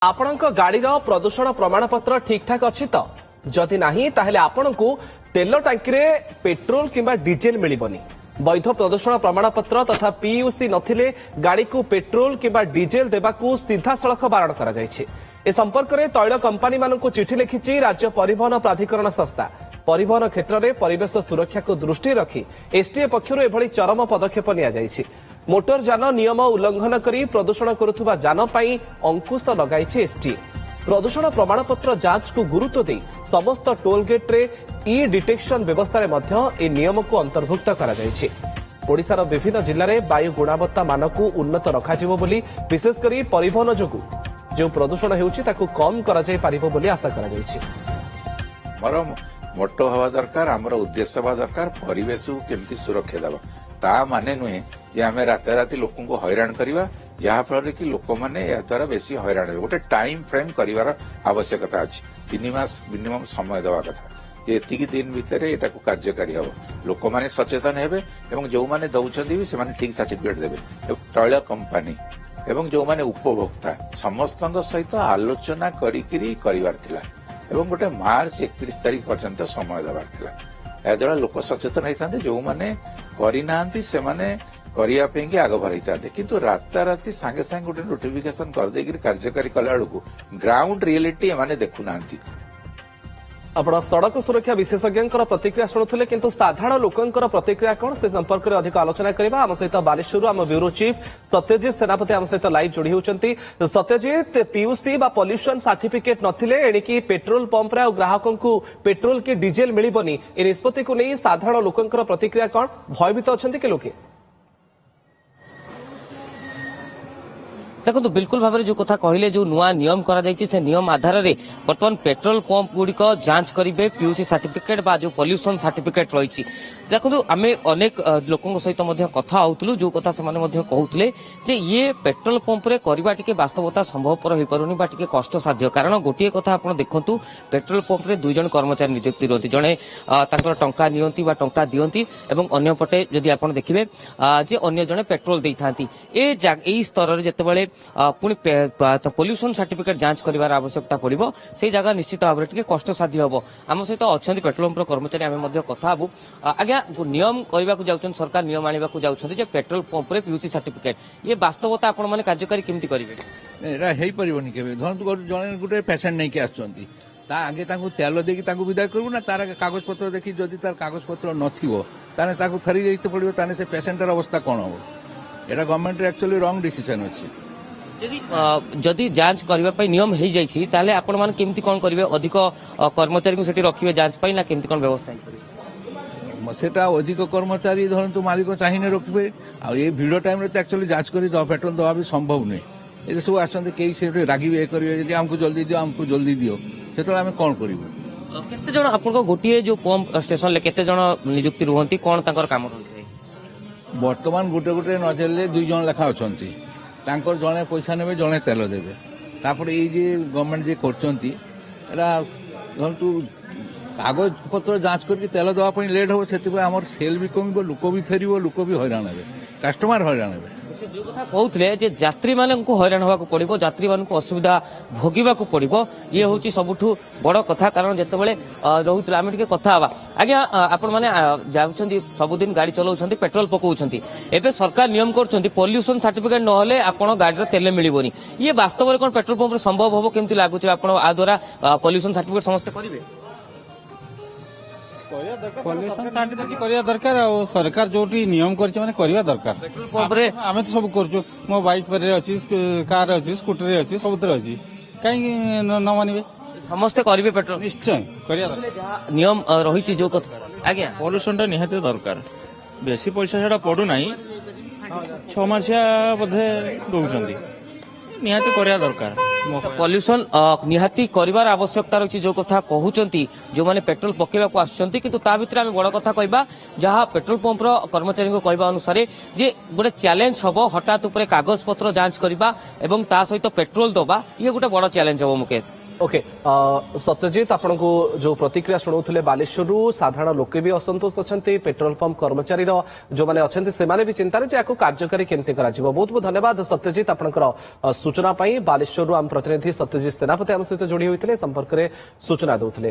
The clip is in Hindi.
ଆପଣଙ୍କ ଗାଡିର ପ୍ରଦୂଷଣ ପ୍ରମାଣପତ୍ର ଠିକ୍ ଠାକ୍ ଅଛି ତ? ଯଦି ନାହିଁ ତାହେଲେ ଆପଣଙ୍କୁ ତେଲ ଟାଙ୍କିରେ ପେଟ୍ରୋଲ କିମ୍ବା ଡିଜେଲ ମିଳିବନି। ବୈଧ ପ୍ରଦୂଷଣ ପ୍ରମାଣପତ୍ର ତଥା ପିୟୁସି ନଥିଲେ ଗାଡିକୁ ପେଟ୍ରୋଲ କିମ୍ବା ଡିଜେଲ ଦେବାକୁ ସିଧାସଳଖ ବାରଣ କରାଯାଇଛି। ଏ ସମ୍ପର୍କରେ ତୈଳ କମ୍ପାନୀମାନଙ୍କୁ ଚିଠି ଲେଖିଛି ରାଜ୍ୟ ପରିବହନ ପ୍ରାଧିକରଣ ସଂସ୍ଥା। ପରିବହନ କ୍ଷେତ୍ରରେ ପରିବେଶ ସୁରକ୍ଷାକୁ ଦୃଷ୍ଟିରେ ରଖି ଏସଟିଏ ପକ୍ଷରୁ ଏଭଳି ଚରମ ପଦକ୍ଷେପ ନିଆଯାଇଛି। मोटर जान नियम उल्लंघन करी प्रदूषण करुवा जान पाई अंकुश लगाई एसटीए। प्रदूषण प्रमाणपत्र जांच को गुरुत्व दे समस्त टोल गेट रे ई डिटेक्शन व्यवस्था ए नियम को अंतर्भुक्त ओडिशार विभिन्न जिले में वायु गुणवत्ता मानक उन्नत रखाजिवो बोली विशेषकर परिवहन जोगु जो प्रदूषण हेउछि ताकु कम करा जाय पारिबो बोली आशा करा जायछि। मोटो हवा दरकार आमर उद्देश्य हवा दरकार परिवेश को केमती सुरक्षा देवा ता माने नुहे जे आमे राते राति लोकन को हैरान करिवा जहाफल कि लोक मैंने या द्वारा बेसी हैरान हे गोटे टाइम फ्रेम कर आवश्यकता अच्छी 3 मास मिनिमम समय देवा कथा जे एतिकी दिन भितर एटा को कार्यकारी हम लोक मैंने सचेतन हेबे एवं जो माने दउछंदी भी से माने ठीक सर्टिफिकेट देबे। तैल कंपनी एवं जो माने उपभोक्ता समस्त सहित आलोचना करिकिरी करिवार थिला एवं गोटे मार्च 31 तारीख पर्यंत समय देवार थिला। या द्वारा लोक सचेतन होता जो माने करना से माने करिया पे आग भरता किंतु राताराति सांगे सांगे गोटे नोटिफिकेशन करदे कार्यकारी कला बेलू ग्राउंड रियलिटी एमाने देखुना। आपण सड़क सुरक्षा विशेषज्ञ प्रतिक्रिया शुणुले किंतु साधारण लोकंकर प्रतिक्रिया कौन से संपर्क में अधिक आलोचना करबा। आम सहित बालेश्वर आम ब्यूरो चीफ सत्यजित सेनापति आम सहित लाइव जोड़ी होती। सत्यजित पीयूसी बा पॉल्यूशन सर्टिफिकेट नथिले एणिकी पेट्रोल पंप रे ग्राहकों को पेट्रोल की डीजेल मिलिबनी ए निष्पत्ति को नहीं साधारण लोकंकर प्रतिक्रिया कौन भयभीत अच्छा कि लोके? देखो बिल्कुल भाव जो कथा कहले जो नुआ नियम करा जायछि से नियम आधार में बर्तमान पेट्रोल पंप गुड़िक जांच करेंगे पीयूसी सर्टिफिकेट बा जो पॉल्यूशन सर्टिफिकेट रही। देखो आम अनेक लोकों सहित कथा होतलु जो कथा से कहते जे ये पेट्रोल पंप रे करबा टिके वास्तवता संभवपर हो पारुनी बा टिके कष्ट साध्य। कारण गोटे कथा आप देखु पेट्रोल पंप रे 2 जन कर्मचारी नियुक्ति रहती जड़े टंका नियंती बा टंका दियंती एवं अन्य पटे जदि आप देखिए जे अन्य जने पेट्रोल देई थांती ए स्तर रे जेतेबेले पुणी पॉल्यूशन सर्टिफिकेट जांच कर आवश्यकता पड़ो से जगह निश्चित भाव में कष्ट साध्य हम। आम सहित अच्छा पेट्रोल पंप कर्मचारी आम कथा हबू। आज्ञा नियम करने को सरकार नियम आने को जाऊँच पेट्रोल पंप रे पीयूसी सर्टिफिकेट ये वास्तवता आपण मैंने कार्यकारी केमती करेंगे धरतु जड़े गोटे पेसेंट नहीं कि आसुँच आगे तेल देकी विदा करू ना तार कागज पत्र देखी जदि तार कागज पत्र न फेरी जाते पड़ो से पेसेंटर अवस्था कौन हम एटा गवर्नमेंट एक्चुअली रॉन्ग डिसीजन अच्छी। जदि जांच करने नियम हो जाए आपण मैंने केमती कौन करेंगे अधिक कर्मचारी को सेठी रखिए जांच पाई ना केमती कौन व्यवस्था सेटा अधिक कर्मचारी धरतु मालिक चाहिए रखिए आ ये भिड़ टाइम एक्चुअली जांच कर पेट्रोल दवा भी संभव नुहे ये सब आसते कई से रागिबे करेंगे आमको जल्दी दियो आमको जल्दी दियो से आम कौन करूँ केते जण आपन गोटे जो पंप स्टेशन ले केते जण नियुक्ति रुहंती कौन तांकर काम रहते बर्तमान गोटे गोटे नजर 2 जन लेखा अच्छा तांकर जड़े पैसा ने जड़े तेल देवे तापर ये गवर्नमेंट जे करछंती एरा धरतु कागज पत्र जांच करके तेल दवाई लेट हम से आम सेल भी कम लोक भी फेर लोक भी हैरान हे कस्टमर हैरान हे। जो कथा कहते यात्री मानू हैरान होगा पड़ो यात्री मान असुविधा भोगवा पड़ो ये हूँ सबुठ बड़ कथा। कारण जितेबाला रोते आम टे कथा हाँ आज्ञा आपण मैंने जाऊँच सबुदिन गाड़ी चलाऊँ पेट्रोल पकाउं एवं सरकार नियम कर पॉल्यूशन सर्टिफिकेट ना आप गाड़ी तेल मिलनी ये वास्तव में कौन पेट्रोल पंप संभव हम केमती लगुच आ द्वारा पॉल्यूशन सर्टिफिकेट समस्त करेंगे दरकार सरकार जो नियम कर दरकार पेट्रोल पंप रे आम तो सब कर मो बाइक पर अच्छी कार अच्छी स्कूटर अच्छी सब अच्छी कहीं न मानवे समस्ते करेंगे पेट्रोल निश्चय नियम रही जो कथा आज्ञा पॉल्यूशन टा निहाती दरकार बेसी पैसा से पड़ूना 6 मासिया बोधे दौरान निहाती करिया दरकार पॉल्यूशन निहाती करिवार आवश्यकता रही जो कथा कहते जो मैंने पेट्रोल पकेवाक आसुँच किंतु ता भितर आम बड़ कथा कहबा जहाँ पेट्रोल पंप कर्मचारी को कहबा अनुसार जे गोटे चैलेंज हम हठात कागज पत्र जांच करबा एवं ता सहित पेट्रोल दबा ये गोटे बड़ चैलेंज हम मुकेश। ओके सत्यजित आपण को जो प्रतिक्रिया शुणुले बालेश्वर साधारण लोके भी असंतोष अच्छा पेट्रोल पंप कर्मचारी जो मैंने अच्छा से भी चिंतार जे कार्यकारी केमती कर बहुत बहुत धन्यवाद सत्यजित आपंकर सूचना बालेश्वर आम प्रतिनिधि सत्यजित सेनापति आम सहित जोड़ी होते संपर्क में सूचना देते।